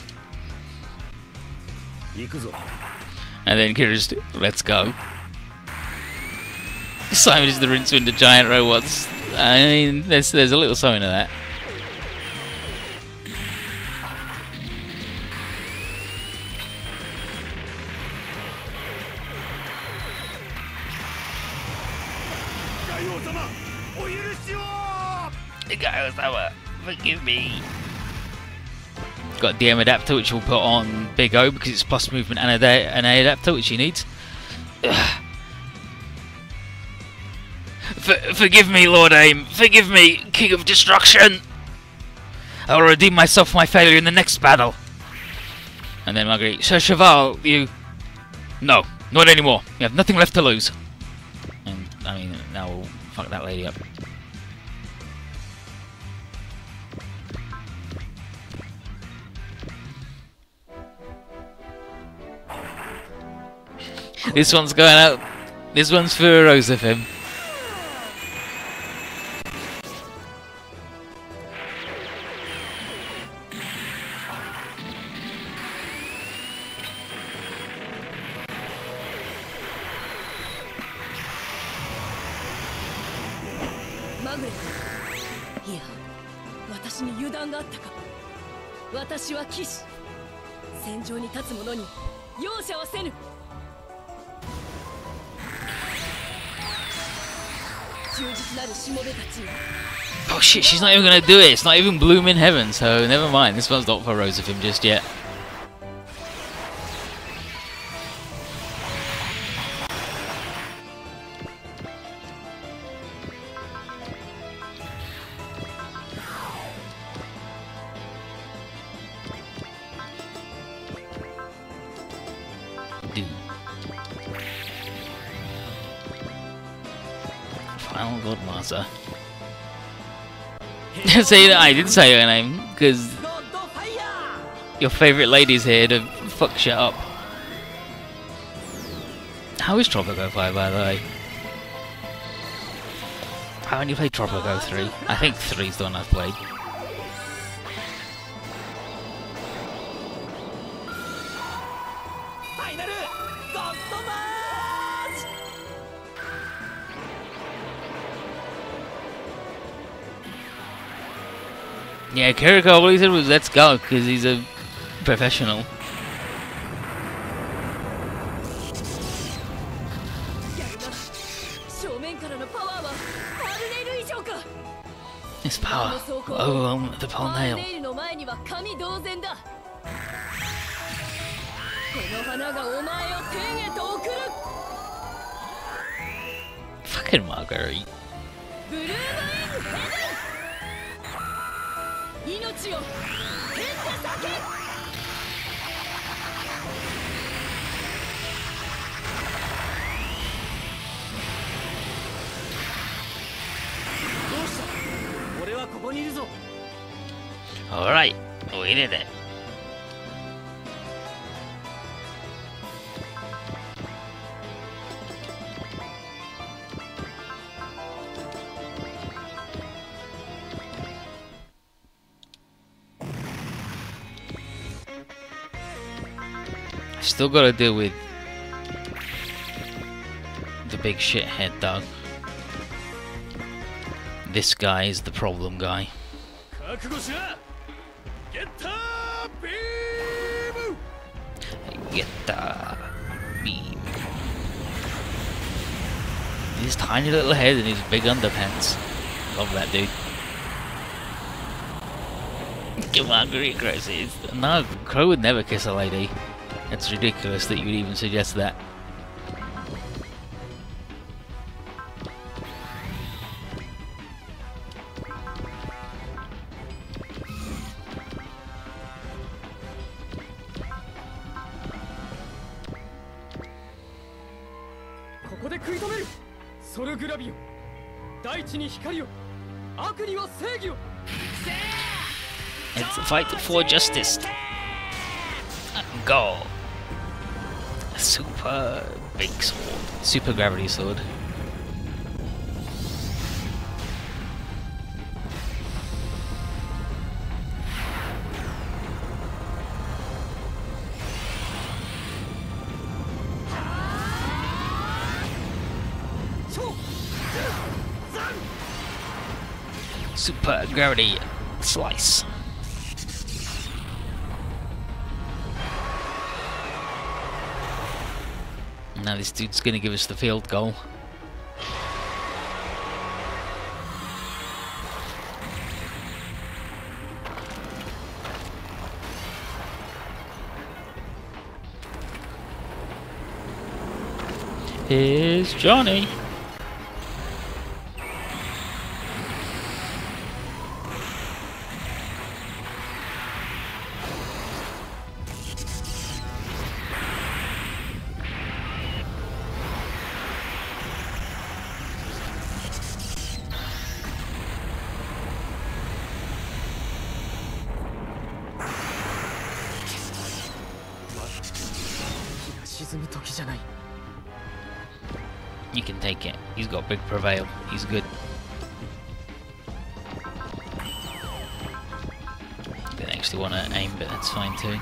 And then Kira's, let's go. Simon is the rinse into giant robots. I mean, there's a little something to that. Forgive me. Got a DM adapter which we'll put on Big O because it's plus movement and an A adapter which he needs. Forgive me, Lord Aim. Forgive me, King of Destruction. I will redeem myself for my failure in the next battle. And then Marguerite, Sir Cheval, you... No, not anymore. You have nothing left to lose. And, I mean, now we'll fuck that lady up. This one's going out. This one's for Rosafim. Margaret, いや、私に油断があったか。私は騎士。戦場に立つ者に容赦はせぬ。 Oh shit, she's not even gonna do it. It's not even Bloom in Heaven, so never mind. This one's not for Rosafim just yet. Final Godmaster. Say I did say her name because your favourite lady's here to fuck shit up. How is Tropico 5, by the way? I only played Tropico 3. I think 3's the one I've played. Yeah, Kiriko, all he said was let's go, because he's a professional. His power. Oh, the pole nail. Fucking Marguerite. Alright, we did it. Still gotta deal with the big shithead though. This guy is the problem guy. Get the beam. His tiny little head and his big underpants. Love that dude. Come on, Great Crisis. No, Crow would never kiss a lady. It's ridiculous that you would even suggest that. It's a fight for justice. Go. Super big sword. Super gravity sword. Super gravity slice. Now this dude's gonna give us the field goal. Here's Johnny. You can take it. He's got big prevail. He's good. Didn't actually want to aim, but that's fine too.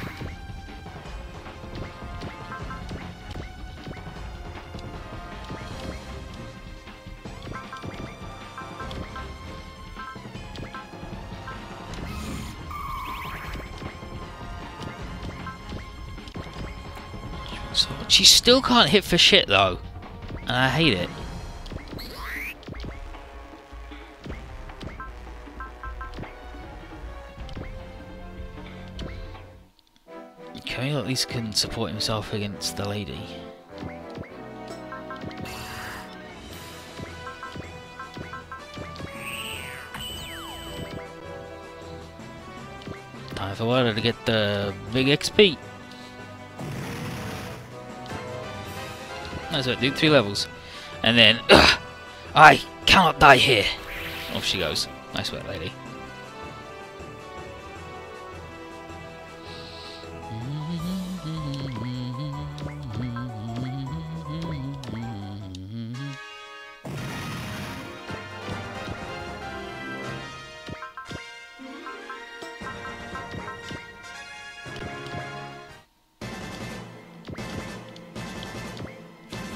So she still can't hit for shit though. And I hate it. Camille at least can support himself against the lady. Time for Water to get the big XP. That's what, dude. 3 levels. And then, I cannot die here. Off she goes. Nice work, lady.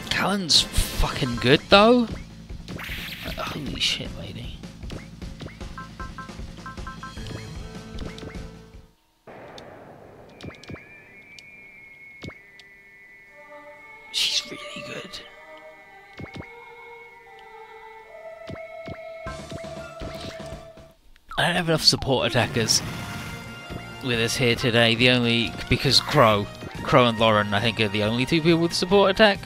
Callan's fucking good though. Holy shit, lady. I don't have enough support attackers with us here today. Because Crow and Lauren, I think, are the only two people with support attack.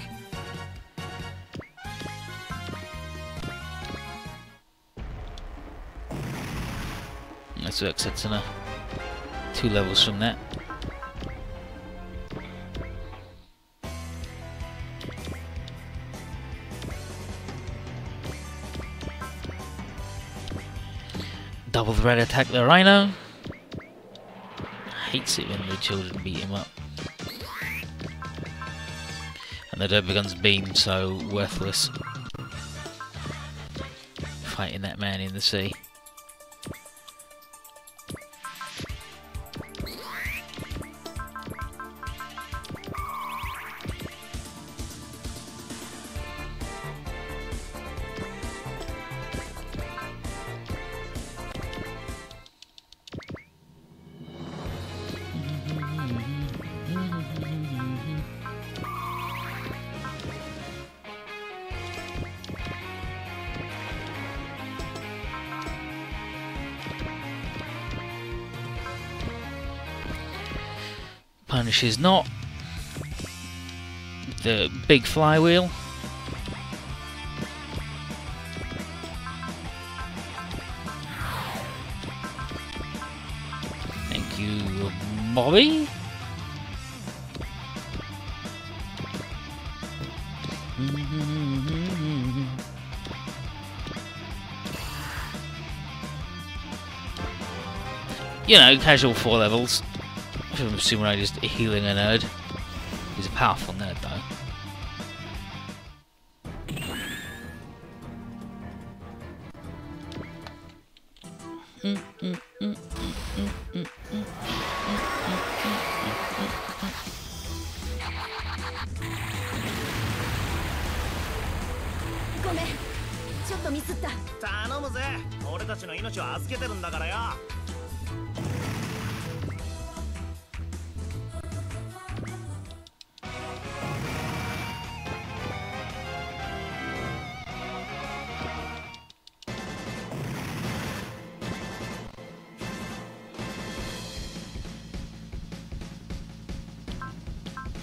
That's Uxatsuna. 2 levels from that. Double threat attack the Rhino. Hates it when the children beat him up. And the Derbigun's beam, so worthless. Fighting that man in the sea. Punishes not. The big flywheel. Thank you, Bobby. You know, casual 4 levels. I'm assuming I'm just healing a nerd. He's a powerful nerd, though.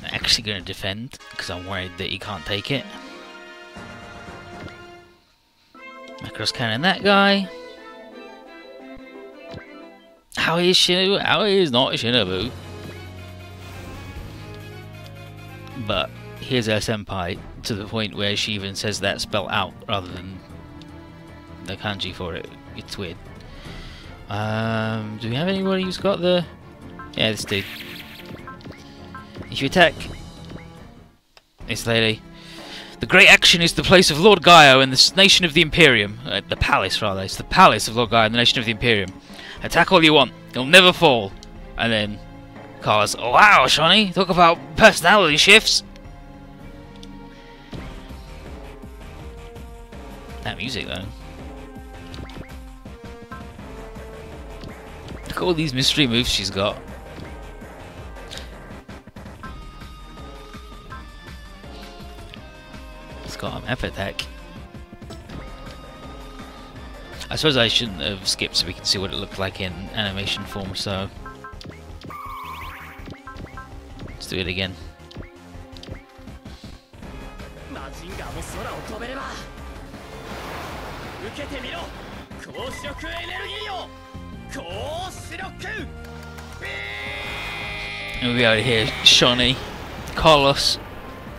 Actually going to defend because I'm worried that he can't take it. Macross cannon that guy. How is Shinobu? How is not Shinobu? But here's our senpai to the point where she even says that spell out rather than the kanji for it. It's weird. Do we have anybody who's got the... Yeah, this dude. If you attack this lady, the great action is the place of Lord Gaio and the nation of the Imperium. The palace, rather. It's the palace of Lord Gaio and the nation of the Imperium. Attack all you want. You'll never fall. And then Carlos, oh, wow, Shawnee, talk about personality shifts. That music, though. Look at all these mystery moves she's got. Got an F attack. I suppose I shouldn't have skipped so we can see what it looked like in animation form, so let's do it again. And we out here, Shawnee, Carlos.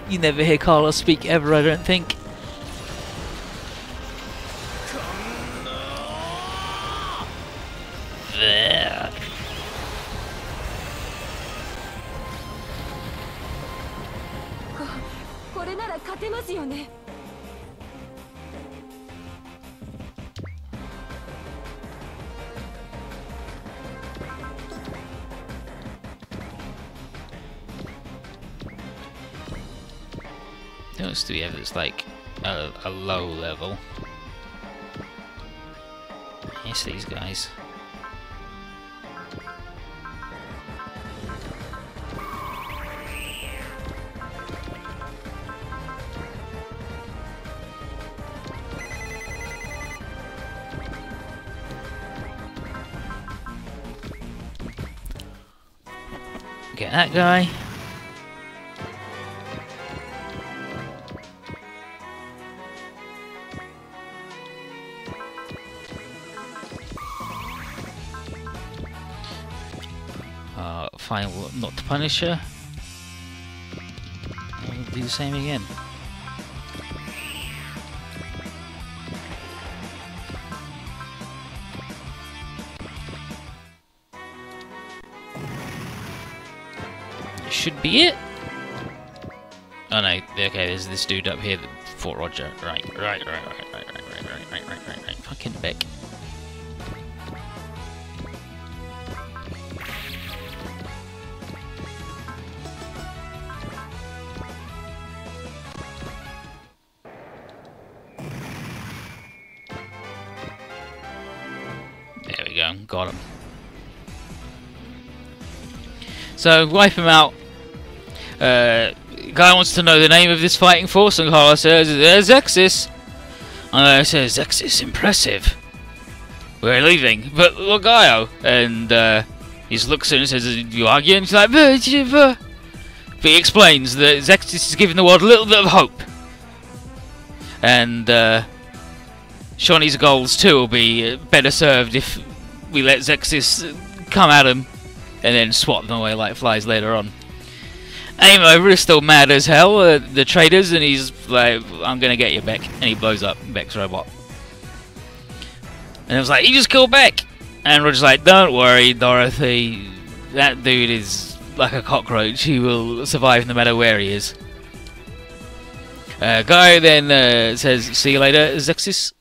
You never hear Carlos speak ever, I don't think. There. What else do we have that's like a low level? Yes, these guys. Get that guy. Fine, not to punish her. I'll do the same again. Should be it. Oh no, okay, there's this dude up here that fought Roger. Right. Fucking Beck. There we go, got him. So, wipe him out. Guy wants to know the name of this fighting force, and Carlos says, there's Zexis. And I says, Zexis, impressive. We're leaving, but look, Gaio. And he just looks at him and says, you argue? And he's like, but he explains that Zexis is giving the world a little bit of hope. And Shawnee's goals too will be better served if we let Zexis come at him and then swat them away like flies later on. Aim over is still mad as hell at the traders, and he's like, I'm gonna get you, Beck. And he blows up Beck's robot. And it was like, he just killed Beck! And Roger's like, don't worry, Dorothy. That dude is like a cockroach. He will survive no matter where he is. Guy then says, see you later, Zexis.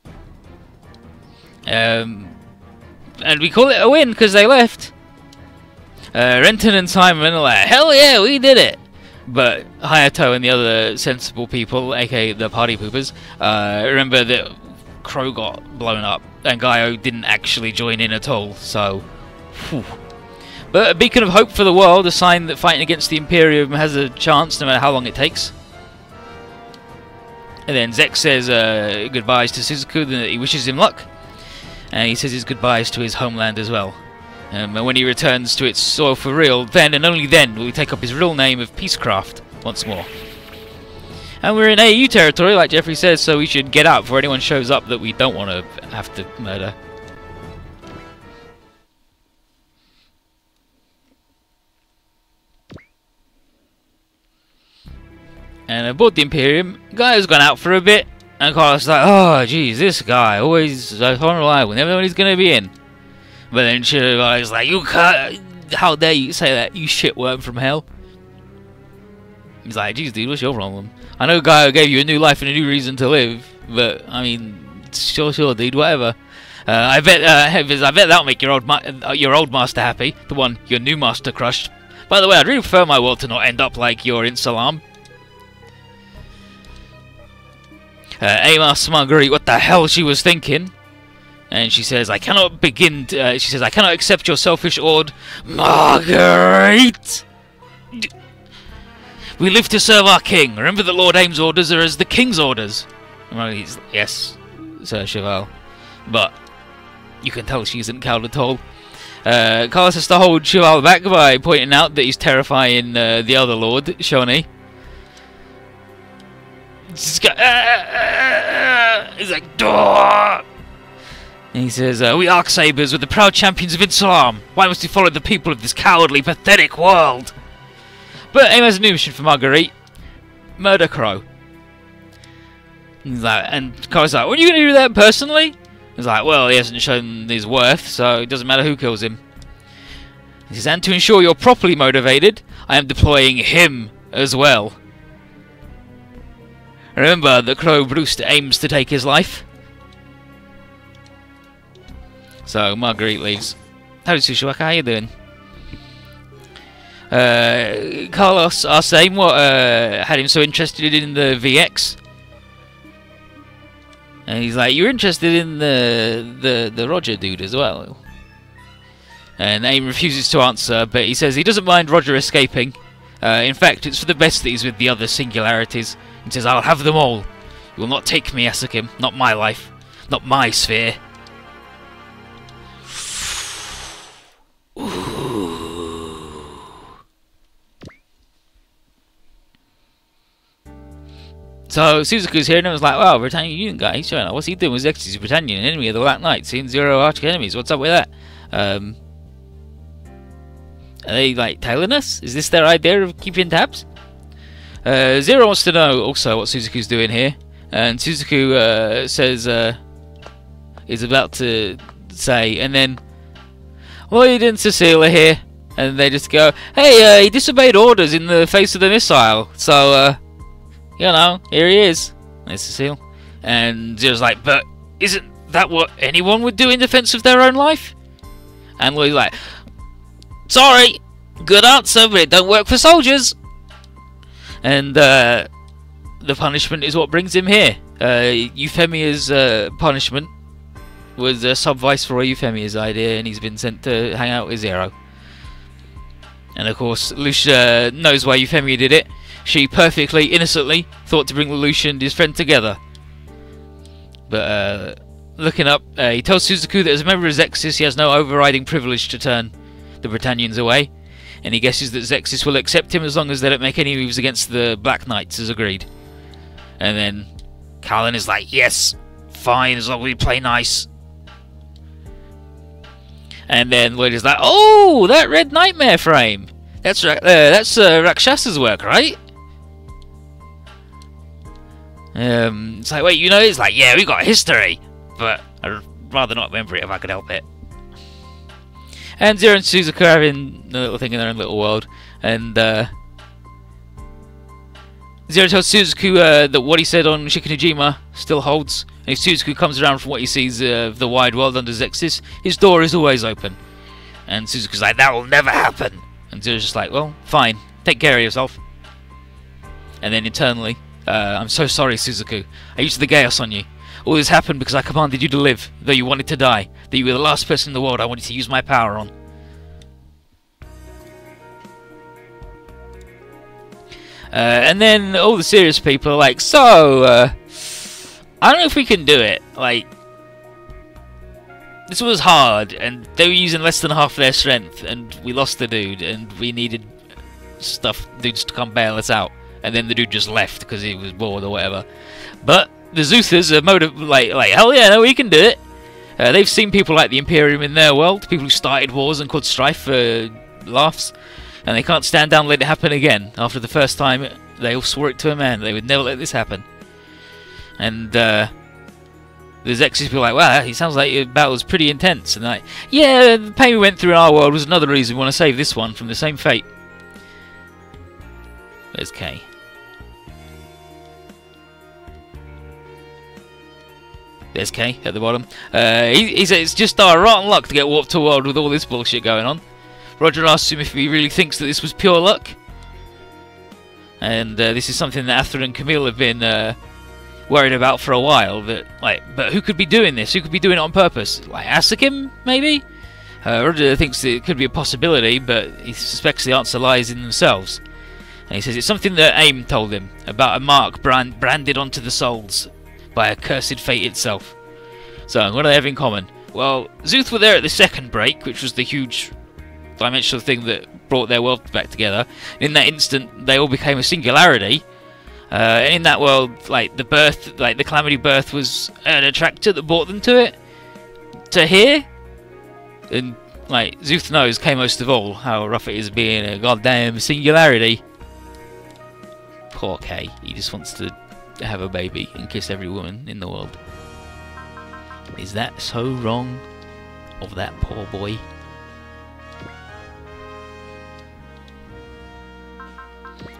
And we call it a win because they left. Renton and Simon are like, hell yeah, we did it! But Hayato and the other sensible people, aka the party poopers, remember that Crow got blown up and Gaio didn't actually join in at all, so... Whew. But a beacon of hope for the world, a sign that fighting against the Imperium has a chance no matter how long it takes. And then Zek says goodbyes to Suzuku, that he wishes him luck. And he says his goodbyes to his homeland as well. And when he returns to its soil for real, then and only then will he take up his real name of Peacecraft once more. And we're in AU territory, like Jeffrey says, so we should get out before anyone shows up that we don't want to have to murder. And aboard the Imperium, Gaia's gone out for a bit, and Carlos is like, oh jeez, this guy, always so unreliable, never know when he's going to be in. But then she's like, you can't, how dare you say that, you shitworm from hell. He's like, geez dude, what's your problem? I know Gaio gave you a new life and a new reason to live, but, I mean, sure dude, whatever. I bet that'll make your old master happy, the one your new master crushed. By the way, I'd really prefer my world to not end up like your in Salam. Aim asks Marguerite what the hell she was thinking. And she says, I cannot begin to, she says, I cannot accept your selfish order. Marguerite! We live to serve our king. Remember that Lord Aim's orders are as the king's orders. Yes, Sir Cheval. But you can tell she isn't cowed at all. Carlos has to hold Cheval back by pointing out that he's terrifying the other lord, Shawnee. He's like, Duh! And he says, we Arcsabers were the proud champions of Insalam. Why must we follow the people of this cowardly, pathetic world? But Aim has a new mission for Marguerite. Murder Crow. And Carl's like, what are you going to do that personally? He's like, well, he hasn't shown his worth, so it doesn't matter who kills him. He says, and to ensure you're properly motivated, I am deploying him as well. Remember that Crow Brewster aims to take his life. So Marguerite leaves. Howdy Tsushima, how you doing? Carlos asks Aim what had him so interested in the VX. And he's like, you're interested in the Roger dude as well. And Aim refuses to answer, but he says he doesn't mind Roger escaping. In fact, it's for the best that he's with the other singularities. He says, I'll have them all. You will not take me, Asukim. Not my life. Not my sphere. Ooh. So Suzuku's here and everyone's like, wow, Britannian Union guy, he's showing up. What's he doing with Zexus? Britannian, an enemy of the Black Knights, seeing 0 arch enemies. What's up with that? Are they like tailing us? Is this their idea of keeping tabs? Zero wants to know also what Suzuku's doing here, and Suzuku says is about to say, and then Lloyd and Cecile are here, and they just go, hey, he disobeyed orders in the face of the missile, so you know, here he is. There's Cecile, and Zero's like, but isn't that what anyone would do in defense of their own life? And Lloyd's like, sorry, good answer, but it don't work for soldiers. And the punishment is what brings him here. Euphemia's punishment was Sub-Viceroy Euphemia's idea, and he's been sent to hang out with Zero. And of course, Lucia knows why Euphemia did it. She perfectly, innocently, thought to bring Lucia and his friend together. But looking up, he tells Suzuku that as a member of Zexus, he has no overriding privilege to turn the Britannians away. And he guesses that Zexus will accept him as long as they don't make any moves against the Black Knights, as agreed. And then Callan is like, yes, fine, as long as we play nice. And then Lloyd is like, oh, that red nightmare frame. That's Rakshasa's work, right? It's like, wait, you know? It's like, yeah, we got history, but I'd rather not remember it if I could help it. And Zero and Suzuka are having a little thing in their own little world, and Zero tells Suzuku that what he said on Shikanojima still holds, and if Suzuku comes around from what he sees of the wide world under Zexus, his door is always open. And Suzuku's like, that will never happen. And Zero's just like, well, fine, take care of yourself. And then internally, I'm so sorry, Suzuku. I used the chaos on you. All this happened because I commanded you to live, though you wanted to die. That you were the last person in the world I wanted to use my power on. And then all the serious people are like, so, I don't know if we can do it. Like, this was hard, and they were using less than half their strength, and we lost the dude, and we needed dudes to come bail us out. And then the dude just left because he was bored or whatever. But the Zuthas are like, hell yeah, no, we can do it. They've seen people like the Imperium in their world, people who started wars and caused strife for laughs, and they can't stand down and let it happen again. After the first time, they all swore it to a man, they would never let this happen. And the Zexus people are like, wow, he sounds like your battle was pretty intense. And like, yeah, the pain we went through in our world was another reason we want to save this one from the same fate. There's Kay. There's Kay at the bottom. He says it's just our rotten luck to get warped to a world with all this bullshit going on. Roger asks him if he really thinks that this was pure luck. And this is something that Athra and Camille have been worried about for a while. That, like, but who could be doing this? Who could be doing it on purpose? Like Asukim, maybe? Roger thinks it could be a possibility, but he suspects the answer lies in themselves. And he says it's something that AIM told him, about a mark branded onto the souls by a cursed fate itself. So, what do they have in common? Well, Zuth were there at the second break, which was the huge dimensional thing that brought their world back together. In that instant, they all became a singularity. In that world, like the birth, like the Calamity Birth was an attractor that brought them to it. To here, and like Zuth knows, K most of all, how rough it is being a goddamn singularity. Poor K, he just wants to have a baby and kiss every woman in the world. Is that so wrong of that poor boy?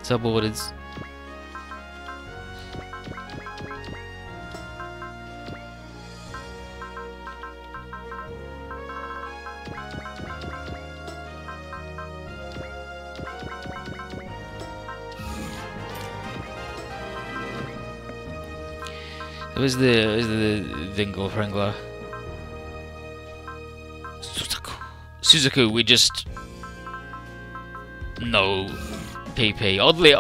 Suborders. Where's the Dingle Frangler? Suzuku, we just... No. PP. Oddly